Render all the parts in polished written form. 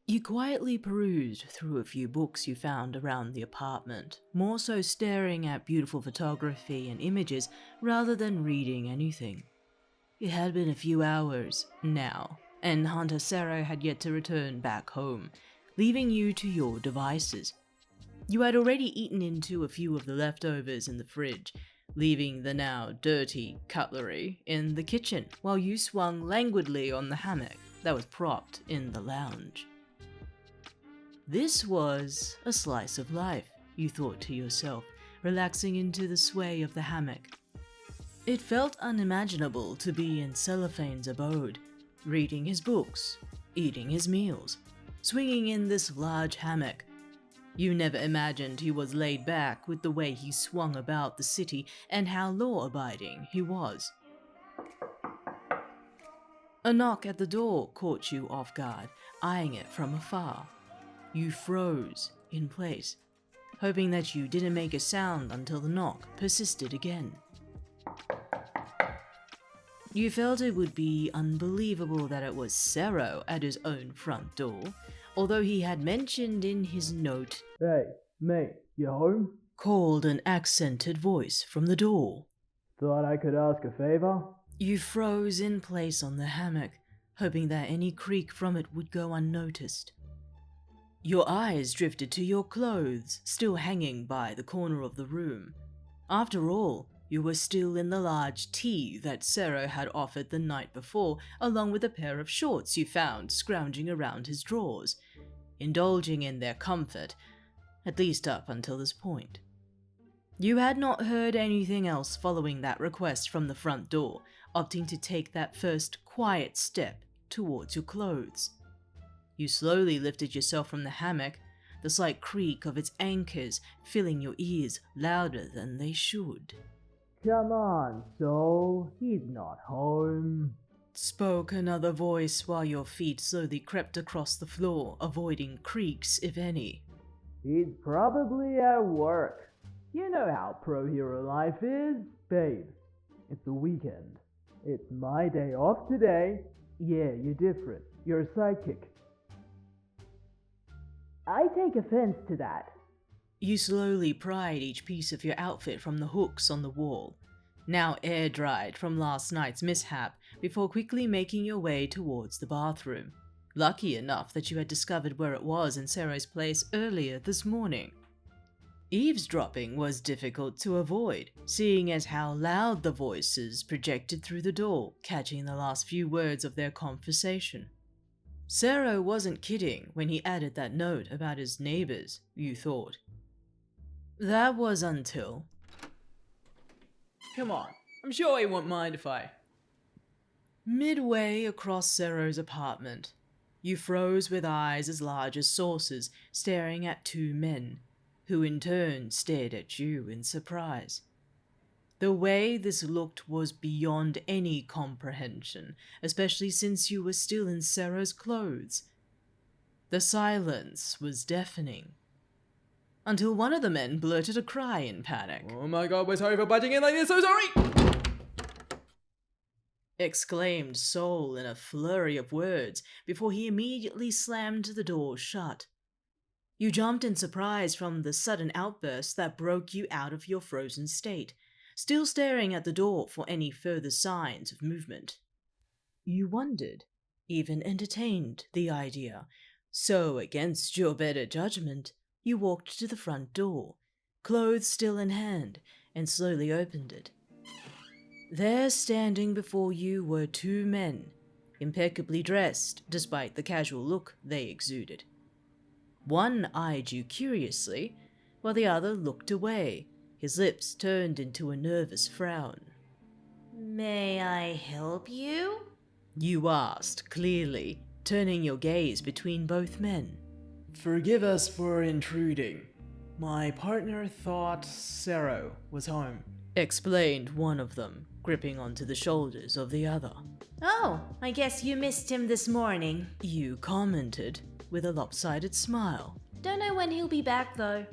You quietly perused through a few books you found around the apartment, more so staring at beautiful photography and images rather than reading anything. It had been a few hours now, and Hanta Sero had yet to return back home, leaving you to your devices. You had already eaten into a few of the leftovers in the fridge, leaving the now dirty cutlery in the kitchen while you swung languidly on the hammock that was propped in the lounge. This was a slice of life, you thought to yourself, relaxing into the sway of the hammock. It felt unimaginable to be in Cellophane's abode, reading his books, eating his meals, swinging in this large hammock. You never imagined he was laid back with the way he swung about the city and how law-abiding he was. A knock at the door caught you off guard, eyeing it from afar. You froze in place, hoping that you didn't make a sound until the knock persisted again. You felt it would be unbelievable that it was Sero at his own front door, although he had mentioned in his note, "Hey, mate, you home?" called an accented voice from the door. "Thought I could ask a favor?" You froze in place on the hammock, hoping that any creak from it would go unnoticed. Your eyes drifted to your clothes, still hanging by the corner of the room. After all, you were still in the large tee that Sero had offered the night before, along with a pair of shorts you found scrounging around his drawers, indulging in their comfort, at least up until this point. You had not heard anything else following that request from the front door, opting to take that first quiet step towards your clothes. You slowly lifted yourself from the hammock, the slight creak of its anchors filling your ears louder than they should. "Come on, soul, he's not home," spoke another voice while your feet slowly crept across the floor, avoiding creaks if any. "He's probably at work. You know how pro hero life is, babe. It's the weekend. It's my day off today. Yeah, you're different. You're a sidekick." "I take offense to that." You slowly pried each piece of your outfit from the hooks on the wall, now air-dried from last night's mishap, before quickly making your way towards the bathroom, lucky enough that you had discovered where it was in Sero's place earlier this morning. Eavesdropping was difficult to avoid, seeing as how loud the voices projected through the door, catching the last few words of their conversation. Sero wasn't kidding when he added that note about his neighbours, you thought. That was until... "Come on, I'm sure he won't mind if I..." Midway across Sero's apartment, you froze with eyes as large as saucers, staring at two men, who in turn stared at you in surprise. The way this looked was beyond any comprehension, especially since you were still in Sero's clothes. The silence was deafening, until one of the men blurted a cry in panic. "Oh my god, we're sorry for butting in like this, so sorry!" exclaimed Soul in a flurry of words before he immediately slammed the door shut. You jumped in surprise from the sudden outburst that broke you out of your frozen state, still staring at the door for any further signs of movement. You wondered, even entertained the idea, so against your better judgment, you walked to the front door, clothes still in hand, and slowly opened it. There standing before you were two men, impeccably dressed despite the casual look they exuded. One eyed you curiously, while the other looked away, his lips turned into a nervous frown. "May I help you?" you asked clearly, turning your gaze between both men. "Forgive us for intruding. My partner thought Sero was home," explained one of them, gripping onto the shoulders of the other. "Oh, I guess you missed him this morning." You commented with a lopsided smile. "Don't know when he'll be back though."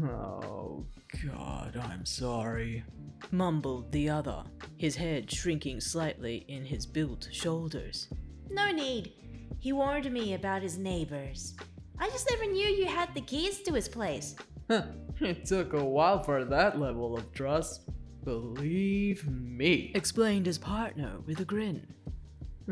"Oh god, I'm sorry," mumbled the other, his head shrinking slightly in his built shoulders. "No need. He warned me about his neighbors. I just never knew you had the keys to his place. It took a while for that level of trust. Believe me. Explained his partner with a grin.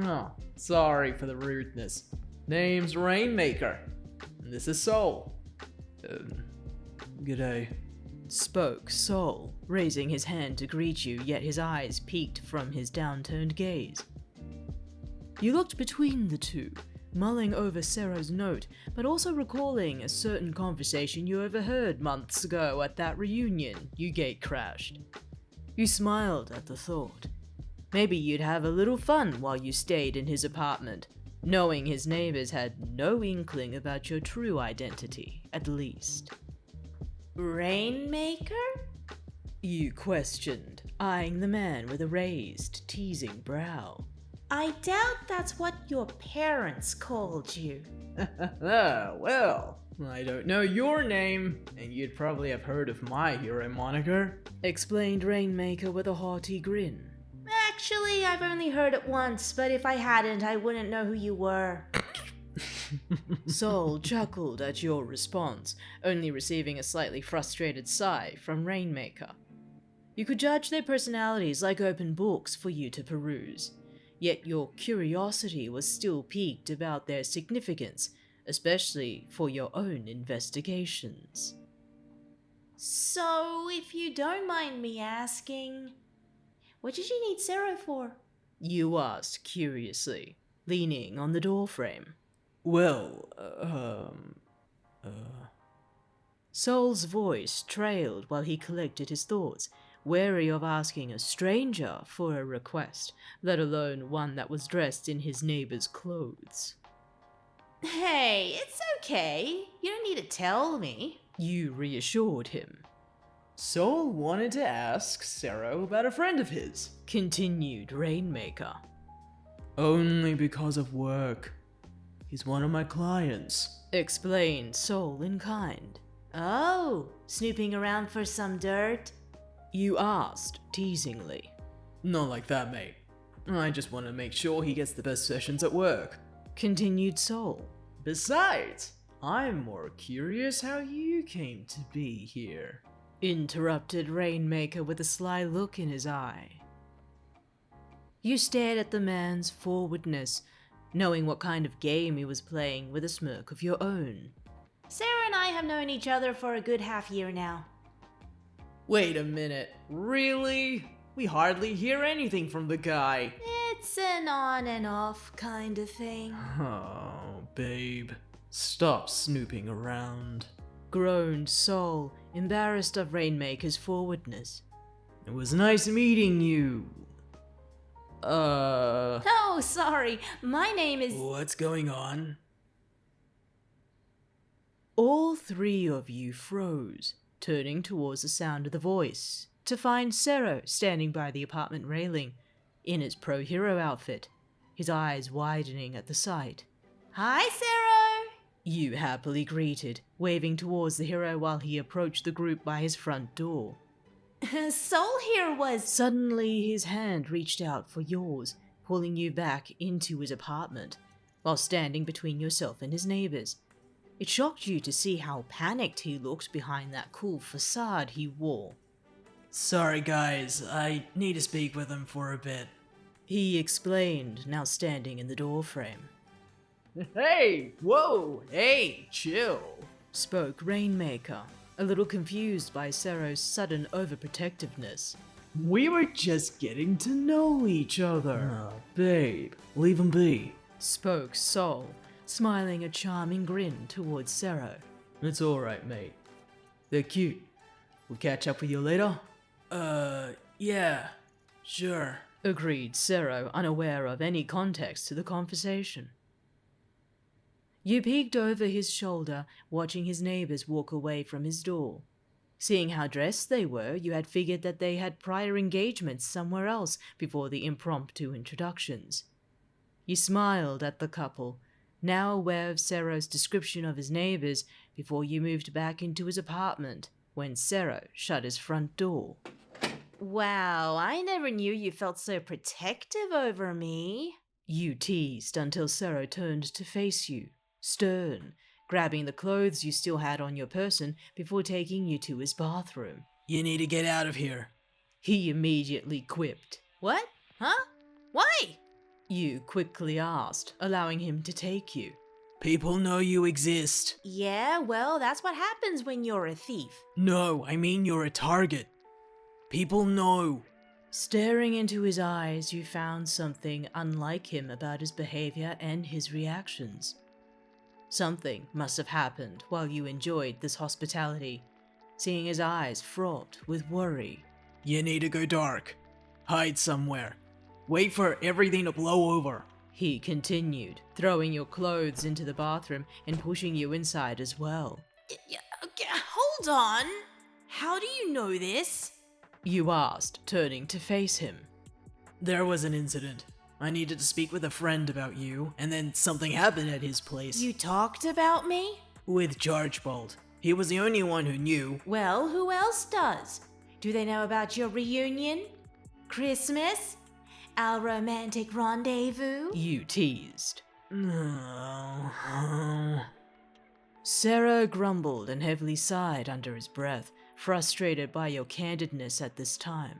Oh, sorry for the rudeness. Name's Rainmaker. And this is Soul. G'day. Spoke Soul, raising his hand to greet you, yet his eyes peeked from his downturned gaze. You looked between the two, mulling over Sero's note, but also recalling a certain conversation you overheard months ago at that reunion you gate-crashed. You smiled at the thought. Maybe you'd have a little fun while you stayed in his apartment, knowing his neighbors had no inkling about your true identity, at least. Rainmaker? You questioned, eyeing the man with a raised, teasing brow. I doubt that's what your parents called you. Well, I don't know your name, and you'd probably have heard of my hero moniker. Explained Rainmaker with a haughty grin. Actually, I've only heard it once, but if I hadn't, I wouldn't know who you were. Soul chuckled at your response, only receiving a slightly frustrated sigh from Rainmaker. You could judge their personalities like open books for you to peruse, yet your curiosity was still piqued about their significance, especially for your own investigations. So, if you don't mind me asking, what did you need Sero for? You asked curiously, leaning on the doorframe. Well, Soul's voice trailed while he collected his thoughts, wary of asking a stranger for a request, let alone one that was dressed in his neighbor's clothes. Hey, it's okay. You don't need to tell me. You reassured him. Soul wanted to ask Sero about a friend of his. Continued Rainmaker. Only because of work. He's one of my clients. Explained Soul in kind. Oh, snooping around for some dirt? You asked teasingly. Not like that, mate. I just want to make sure he gets the best sessions at work. Continued Soul. Besides, I'm more curious how you came to be here. Interrupted Rainmaker with a sly look in his eye. You stared at the man's forwardness, knowing what kind of game he was playing with a smirk of your own. Sarah and I have known each other for a good half year now. Wait a minute, really? We hardly hear anything from the guy. It's an on and off kind of thing. Oh, babe. Stop snooping around. Groaned Soul, embarrassed of Rainmaker's forwardness. It was nice meeting you. Oh, sorry. My name is... What's going on? All three of you froze, turning towards the sound of the voice, to find Sero standing by the apartment railing, in his pro-hero outfit, his eyes widening at the sight. Hi, Sero! You happily greeted, waving towards the hero while he approached the group by his front door. Soul here was... Suddenly, his hand reached out for yours, pulling you back into his apartment, while standing between yourself and his neighbors. It shocked you to see how panicked he looked behind that cool facade he wore. Sorry guys, I need to speak with him for a bit. He explained, now standing in the doorframe. Hey! Whoa! Hey! Chill! Spoke Rainmaker, a little confused by Sero's sudden overprotectiveness. We were just getting to know each other. Babe, leave him be. Spoke Soul, smiling a charming grin towards Sero. It's alright, mate. They're cute. We'll catch up with you later? Yeah. Sure. Agreed Sero, unaware of any context to the conversation. You peeked over his shoulder, watching his neighbors walk away from his door. Seeing how dressed they were, you had figured that they had prior engagements somewhere else before the impromptu introductions. You smiled at the couple, now aware of Sero's description of his neighbors before you moved back into his apartment when Sero shut his front door. Wow, I never knew you felt so protective over me. You teased until Sero turned to face you, stern, grabbing the clothes you still had on your person before taking you to his bathroom. You need to get out of here. He immediately quipped. What? Huh? Why? You quickly asked, allowing him to take you. People know you exist. Yeah, well, that's what happens when you're a thief. No, I mean you're a target. People know. Staring into his eyes, you found something unlike him about his behavior and his reactions. Something must have happened while you enjoyed this hospitality, seeing his eyes fraught with worry. You need to go dark. Hide somewhere. Wait for everything to blow over. He continued, throwing your clothes into the bathroom and pushing you inside as well. Okay, hold on. How do you know this? You asked, turning to face him. There was an incident. I needed to speak with a friend about you, and then something happened at his place. You talked about me? With Chargebolt. He was the only one who knew. Well, who else does? Do they know about your reunion? Christmas? Our romantic rendezvous? You teased. No. Sero grumbled and heavily sighed under his breath, frustrated by your candidness at this time.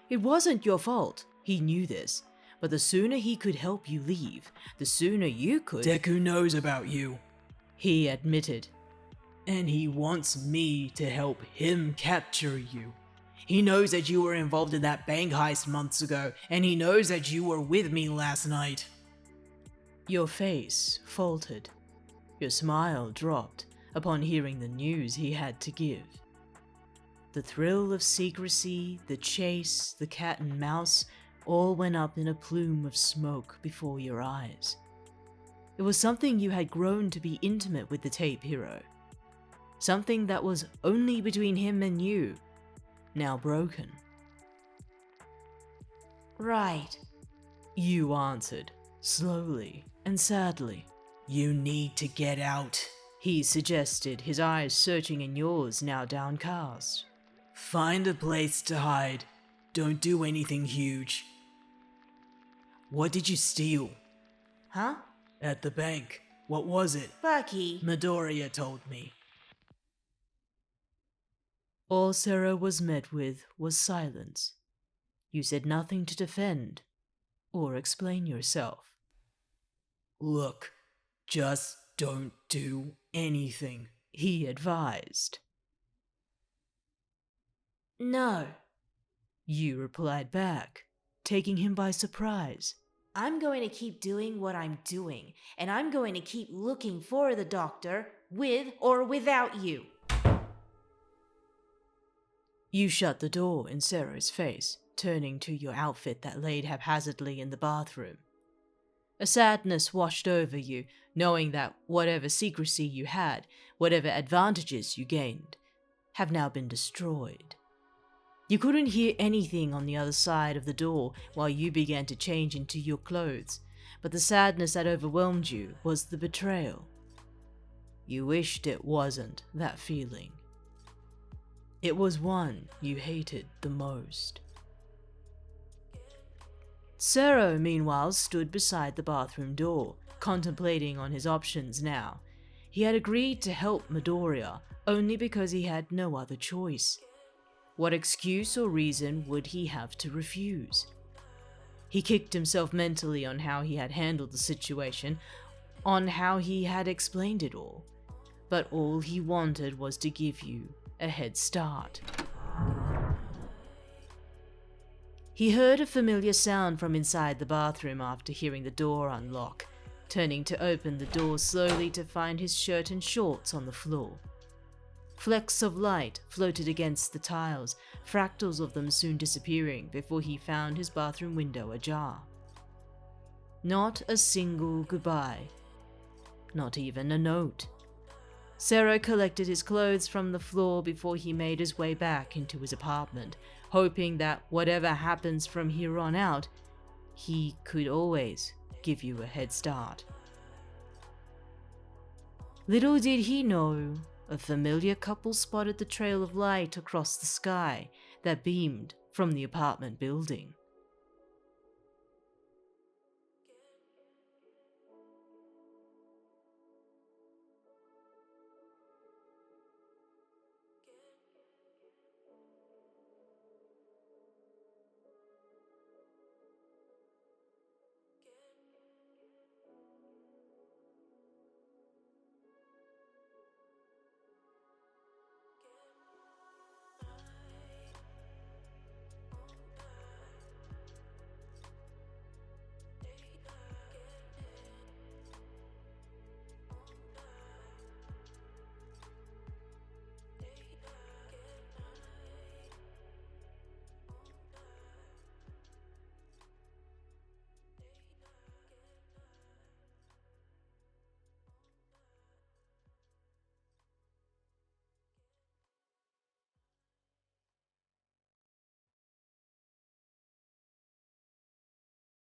It wasn't your fault, he knew this, but the sooner he could help you leave, the sooner you could— Deku knows about you. He admitted. And he wants me to help him capture you. He knows that you were involved in that bank heist months ago, and he knows that you were with me last night. Your face faltered. Your smile dropped upon hearing the news he had to give. The thrill of secrecy, the chase, the cat and mouse, all went up in a plume of smoke before your eyes. It was something you had grown to be intimate with the tape hero. Something that was only between him and you, now broken. Right. You answered, slowly and sadly. You need to get out. He suggested, his eyes searching in yours, now downcast. Find a place to hide. Don't do anything huge. What did you steal? Huh? At the bank. What was it? Bucky. Midoriya told me. All Sero was met with was silence. You said nothing to defend or explain yourself. Look, just don't do anything, he advised. No. You replied back, taking him by surprise. I'm going to keep doing what I'm doing, and I'm going to keep looking for the doctor, with or without you. You shut the door in Sero's face, turning to your outfit that laid haphazardly in the bathroom. A sadness washed over you, knowing that whatever secrecy you had, whatever advantages you gained, have now been destroyed. You couldn't hear anything on the other side of the door while you began to change into your clothes, but the sadness that overwhelmed you was the betrayal. You wished it wasn't that feeling. It was one you hated the most. Sero, meanwhile, stood beside the bathroom door, contemplating on his options now. He had agreed to help Midoriya only because he had no other choice. What excuse or reason would he have to refuse? He kicked himself mentally on how he had handled the situation, on how he had explained it all, but all he wanted was to give you a head start. He heard a familiar sound from inside the bathroom after hearing the door unlock, turning to open the door slowly to find his shirt and shorts on the floor. Flecks of light floated against the tiles, fractals of them soon disappearing before he found his bathroom window ajar. Not a single goodbye. Not even a note. Sero collected his clothes from the floor before he made his way back into his apartment, hoping that whatever happens from here on out, he could always give you a head start. Little did he know, a familiar couple spotted the trail of light across the sky that beamed from the apartment building.